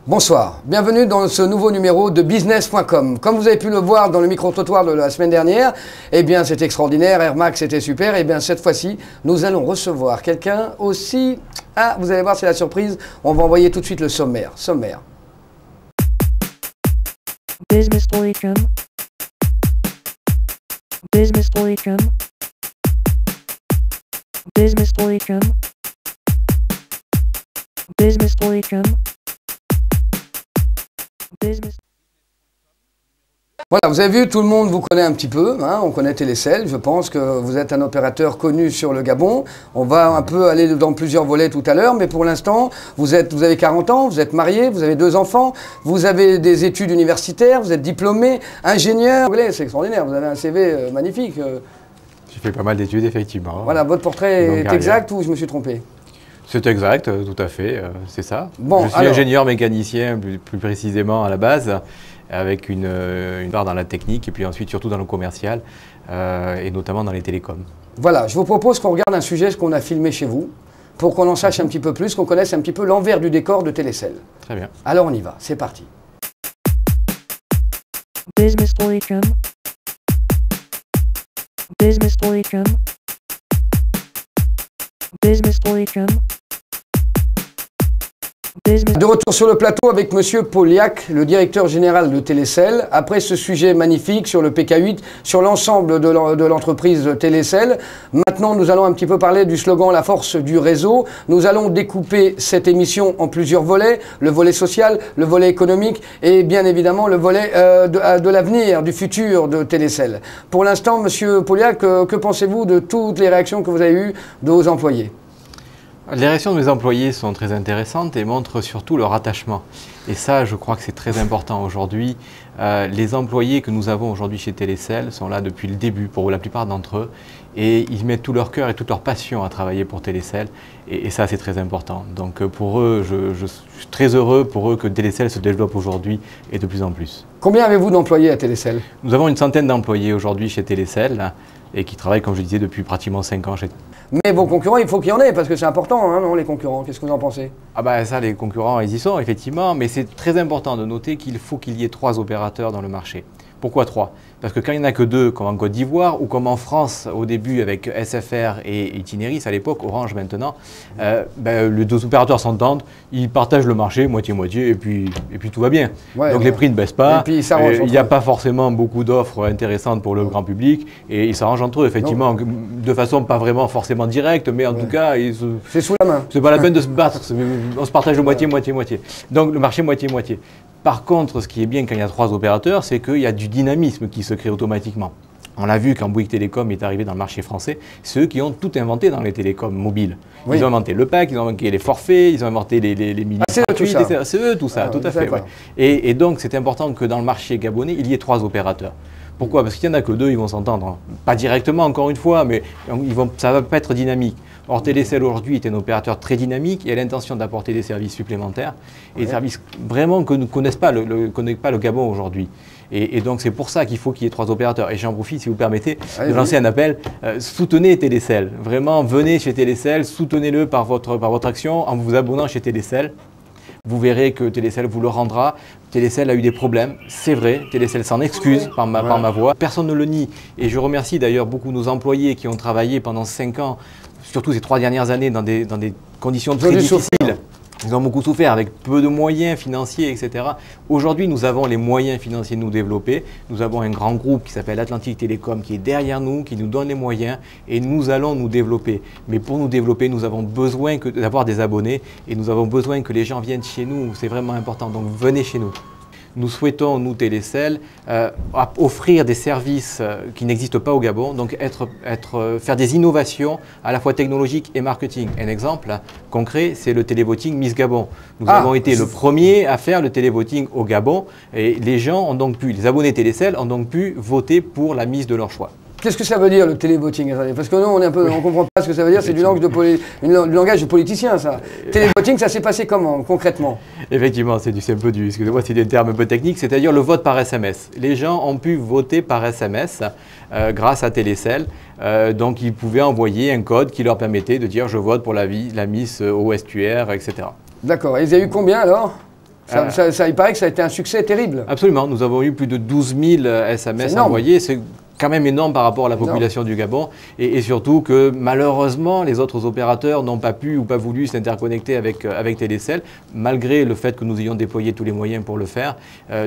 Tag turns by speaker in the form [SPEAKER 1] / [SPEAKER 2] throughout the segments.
[SPEAKER 1] Bonsoir, bienvenue dans ce nouveau numéro de Business.com. Comme vous avez pu le voir dans le micro-trottoir de la semaine dernière, eh bien c'est extraordinaire, Air Max c'était super, eh bien cette fois-ci, nous allons recevoir quelqu'un aussi... Ah, vous allez voir, c'est la surprise, on va envoyer tout de suite le sommaire.
[SPEAKER 2] Business.com. Business.com. Business.com. Business.com. Business.
[SPEAKER 1] Voilà, vous avez vu, tout le monde vous connaît un petit peu, hein, on connaît Télécel, je pense que vous êtes un opérateur connu sur le Gabon. On va un peu aller dans plusieurs volets tout à l'heure, mais pour l'instant, vous avez 40 ans, vous êtes marié, vous avez 2 enfants, vous avez des études universitaires, vous êtes diplômé, ingénieur. C'est extraordinaire, vous avez un CV magnifique.
[SPEAKER 3] J'ai fait pas mal d'études, effectivement.
[SPEAKER 1] Voilà, votre portrait est exact ou je me suis trompé?
[SPEAKER 3] C'est exact, tout à fait, c'est ça.
[SPEAKER 1] Bon,
[SPEAKER 3] je suis ingénieur mécanicien, plus précisément à la base, avec une part dans la technique et puis ensuite surtout dans le commercial et notamment dans les télécoms.
[SPEAKER 1] Voilà, je vous propose qu'on regarde un sujet qu'on a filmé chez vous pour qu'on en sache un petit peu plus, qu'on connaisse un petit peu l'envers du décor de Télécel.
[SPEAKER 3] Très bien.
[SPEAKER 1] Alors on y va, c'est parti.
[SPEAKER 2] Business.com. Business.com. Business.com.
[SPEAKER 1] De retour sur le plateau avec Monsieur Pauliac, le directeur général de Télécel. Après ce sujet magnifique sur le PK8, sur l'ensemble de l'entreprise Télécel, maintenant nous allons un petit peu parler du slogan « La force du réseau ». Nous allons découper cette émission en plusieurs volets, le volet social, le volet économique et bien évidemment le volet de l'avenir, du futur de Télécel. Pour l'instant, Monsieur Pauliac, que pensez-vous de toutes les réactions que vous avez eues de vos employés ?
[SPEAKER 3] Les réactions de mes employés sont très intéressantes et montrent surtout leur attachement. Et ça, je crois que c'est très important aujourd'hui. Les employés que nous avons aujourd'hui chez Télécel sont là depuis le début, pour la plupart d'entre eux, et ils mettent tout leur cœur et toute leur passion à travailler pour Télécel. Et ça, c'est très important. Donc pour eux, je suis très heureux pour eux que Télécel se développe aujourd'hui et de plus en plus.
[SPEAKER 1] Combien avez-vous d'employés à Télécel?
[SPEAKER 3] Nous avons une centaine d'employés aujourd'hui chez Télécel et qui travaillent, comme je disais, depuis pratiquement 5 ans chez.
[SPEAKER 1] Mais vos concurrents, il faut qu'il y en ait, parce que c'est important, hein, non, les concurrents. Qu'est-ce que vous en pensez?
[SPEAKER 3] Ah bah ça, les concurrents, ils y sont, effectivement, mais c'est très important de noter qu'il faut qu'il y ait 3 opérateurs dans le marché. Pourquoi 3? Parce que quand il n'y en a que 2, comme en Côte d'Ivoire, ou comme en France au début avec SFR et Itinéris à l'époque, Orange maintenant, les 2 opérateurs s'entendent, ils partagent le marché moitié-moitié et puis tout va bien.
[SPEAKER 1] Ouais,
[SPEAKER 3] donc les prix ne baissent pas, il n'y a pas forcément beaucoup d'offres intéressantes pour le grand public et ils s'arrangent entre eux, effectivement, de façon pas vraiment forcément directe, mais en tout cas,
[SPEAKER 1] c'est sous la main.
[SPEAKER 3] C'est pas la peine de se battre, on se partage le moitié-moitié. Donc le marché moitié-moitié. Par contre, ce qui est bien quand il y a 3 opérateurs, c'est qu'il y a du dynamisme qui se crée automatiquement. On l'a vu quand Bouygues Télécom est arrivé dans le marché français, c'est eux qui ont tout inventé dans les télécoms mobiles.
[SPEAKER 1] Oui.
[SPEAKER 3] Ils ont inventé le pack, ils ont inventé les forfaits, ils ont inventé les minutes.
[SPEAKER 1] C'est
[SPEAKER 3] eux tout ça, tout à fait. Ouais. Et donc c'est important que dans le marché gabonais, il y ait 3 opérateurs. Pourquoi? Parce qu'il n'y en a que 2, ils vont s'entendre. Pas directement, encore une fois, mais ça ne va pas être dynamique. Or, Télécel aujourd'hui est un opérateur très dynamique et a l'intention d'apporter des services supplémentaires et des services vraiment que ne connaît pas le Gabon aujourd'hui. Et donc, c'est pour ça qu'il faut qu'il y ait 3 opérateurs. Et j'en profite, si vous permettez, de lancer un appel. Soutenez Télécel. Vraiment, venez chez Télécel, soutenez-le par votre action en vous abonnant chez Télécel. Vous verrez que Télécel vous le rendra. Télécel a eu des problèmes, c'est vrai. Télécel s'en excuse par ma voix. Personne ne le nie. Et je remercie d'ailleurs beaucoup nos employés qui ont travaillé pendant 5 ans, surtout ces 3 dernières années, dans des conditions très difficiles. Ils ont beaucoup souffert avec peu de moyens financiers, etc. Aujourd'hui, nous avons les moyens financiers de nous développer. Nous avons un grand groupe qui s'appelle Atlantique Télécom qui est derrière nous, qui nous donne les moyens et nous allons nous développer. Mais pour nous développer, nous avons besoin d'avoir des abonnés et nous avons besoin que les gens viennent chez nous. C'est vraiment important. Donc venez chez nous. Nous souhaitons, nous Télécel, offrir des services qui n'existent pas au Gabon, donc faire des innovations à la fois technologiques et marketing. Un exemple concret, c'est le télévoting Miss Gabon. Nous avons été le premier à faire le télévoting au Gabon et les abonnés Télécel ont donc pu voter pour la Miss de leur choix.
[SPEAKER 1] Qu'est-ce que ça veut dire le télévoting? Parce que nous, on ne comprend pas ce que ça veut dire, c'est du langage de politicien, ça. Télévoting, ça s'est passé comment, concrètement?
[SPEAKER 3] Effectivement, c'est des termes un peu techniques, c'est-à-dire le vote par SMS. Les gens ont pu voter par SMS grâce à Télécel, donc ils pouvaient envoyer un code qui leur permettait de dire « je vote pour la Miss au Estuaire », etc.
[SPEAKER 1] D'accord, et il y a eu combien alors? Il paraît que ça a été un succès terrible.
[SPEAKER 3] Absolument. Nous avons eu plus de 12 000 SMS envoyés. C'est quand même énorme par rapport à la population du Gabon. Et surtout que malheureusement, les autres opérateurs n'ont pas pu ou pas voulu s'interconnecter avec Télécell, malgré le fait que nous ayons déployé tous les moyens pour le faire.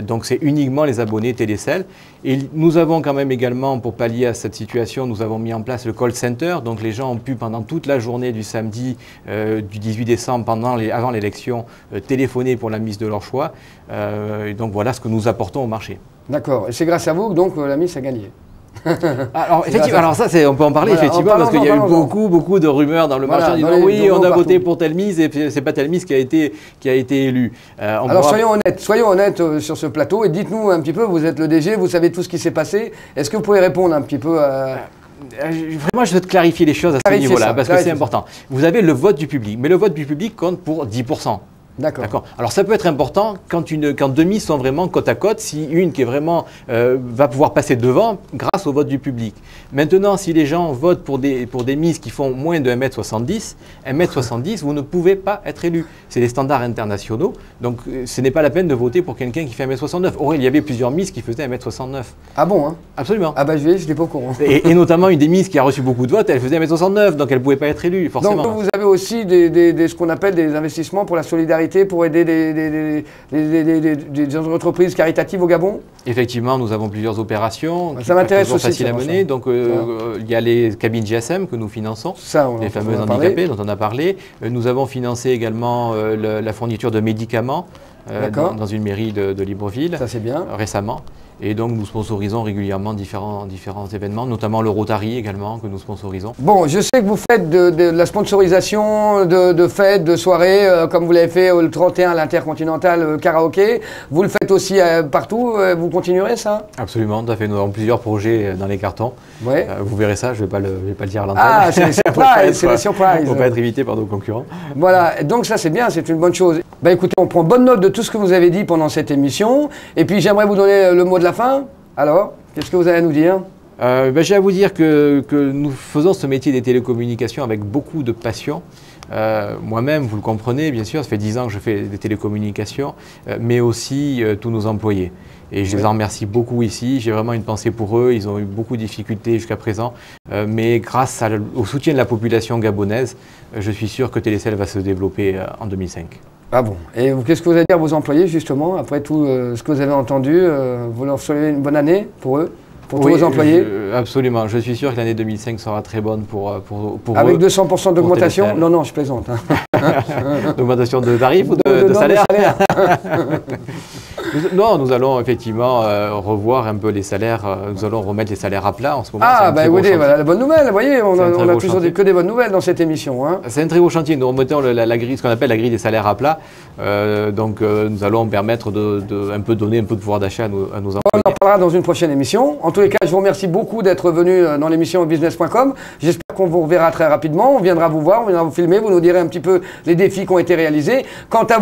[SPEAKER 3] Donc c'est uniquement les abonnés Télécell. Et nous avons quand même également, pour pallier à cette situation, nous avons mis en place le call center. Donc les gens ont pu pendant toute la journée du samedi, du 18 décembre, avant l'élection, téléphoner pour la mise de leur choix. Et donc voilà ce que nous apportons au marché.
[SPEAKER 1] D'accord. Et c'est grâce à vous que donc la mise a gagné.
[SPEAKER 3] Alors, effectivement, alors ça, on peut en parler effectivement, parce qu'il y a eu beaucoup de rumeurs dans le marché en disant oui, on a voté pour telle mise et c'est pas telle mise qui a été élue.
[SPEAKER 1] Alors soyons honnêtes sur ce plateau et dites-nous un petit peu, vous êtes le DG, vous savez tout ce qui s'est passé. Est-ce que vous pouvez répondre un petit peu à...
[SPEAKER 3] Vraiment, je veux te clarifier les choses à ce niveau-là, parce que c'est important. Vous avez le vote du public, mais le vote du public compte pour 10%. D'accord. Alors ça peut être important quand deux mises sont vraiment côte à côte, si une qui est vraiment va pouvoir passer devant grâce au vote du public. Maintenant, si les gens votent pour des mises qui font moins de 1m70, 1m70, vous ne pouvez pas être élu. C'est les standards internationaux, donc ce n'est pas la peine de voter pour quelqu'un qui fait 1m69. Or, il y avait plusieurs mises qui faisaient 1m69.
[SPEAKER 1] Ah bon, hein?
[SPEAKER 3] Absolument.
[SPEAKER 1] Ah bah je n'étais pas au courant.
[SPEAKER 3] Et notamment une des mises qui a reçu beaucoup de votes, elle faisait 1m69, donc elle ne pouvait pas être élue, forcément.
[SPEAKER 1] Donc vous avez aussi ce qu'on appelle des investissements pour la solidarité, pour aider des entreprises caritatives au Gabon?
[SPEAKER 3] Effectivement, nous avons plusieurs opérations.
[SPEAKER 1] Ça m'intéresse aussi.
[SPEAKER 3] Facile à mener. Donc, il y a les cabines GSM que nous finançons, les fameux handicapés dont on a parlé. Nous avons financé également la fourniture de médicaments dans une mairie de Libreville.
[SPEAKER 1] Ça, c'est bien.
[SPEAKER 3] Récemment. Et donc, nous sponsorisons régulièrement différents événements, notamment le Rotary également, que nous sponsorisons. Bon,
[SPEAKER 1] je sais que vous faites de la sponsorisation de fêtes, de soirées, comme vous l'avez fait le 31 à l'Intercontinental Karaoké. Vous le faites aussi partout, vous continuerez ça?
[SPEAKER 3] Absolument, tout à fait. Nous avons plusieurs projets dans les cartons.
[SPEAKER 1] Ouais.
[SPEAKER 3] Vous verrez ça, je ne vais pas le dire à l'antenne.
[SPEAKER 1] Ah, c'est les surprises, c'est les surprises.
[SPEAKER 3] Pour ne pas être évité par nos concurrents.
[SPEAKER 1] Voilà, donc ça c'est bien, c'est une bonne chose. Bah écoutez, on prend bonne note de tout ce que vous avez dit pendant cette émission. Et puis j'aimerais vous donner le mot de la fin. Alors, qu'est-ce que vous avez à nous dire?
[SPEAKER 3] J'ai à vous dire que nous faisons ce métier des télécommunications avec beaucoup de passion. Moi-même, vous le comprenez, bien sûr, ça fait 10 ans que je fais des télécommunications, mais aussi tous nos employés. Et je les en remercie beaucoup ici. J'ai vraiment une pensée pour eux. Ils ont eu beaucoup de difficultés jusqu'à présent. Mais grâce au soutien de la population gabonaise, je suis sûr que Télécell va se développer en 2005.
[SPEAKER 1] Ah bon. Et qu'est-ce que vous allez dire à vos employés, justement, après tout ce que vous avez entendu? Vous leur souhaitez une bonne année pour eux, pour tous vos employés?
[SPEAKER 3] Absolument. Je suis sûr que l'année 2005 sera très bonne pour eux.
[SPEAKER 1] Avec 200% d'augmentation? Non, je plaisante.
[SPEAKER 3] D'augmentation de tarifs ou de salaire? Non, nous allons effectivement revoir un peu les salaires. Nous allons remettre les salaires à plat en ce moment.
[SPEAKER 1] Ah, bah écoutez, voilà la bonne nouvelle. Vous voyez, on a toujours que des bonnes nouvelles dans cette émission. Hein.
[SPEAKER 3] C'est un très beau chantier. Nous remettons la grille, ce qu'on appelle la grille des salaires à plat. Donc, nous allons permettre un peu donner un peu de pouvoir d'achat à nos employés.
[SPEAKER 1] On en parlera dans une prochaine émission. En tous les cas, je vous remercie beaucoup d'être venu dans l'émission business.com. J'espère qu'on vous reverra très rapidement. On viendra vous voir, on viendra vous filmer. Vous nous direz un petit peu les défis qui ont été réalisés. Quant à vous,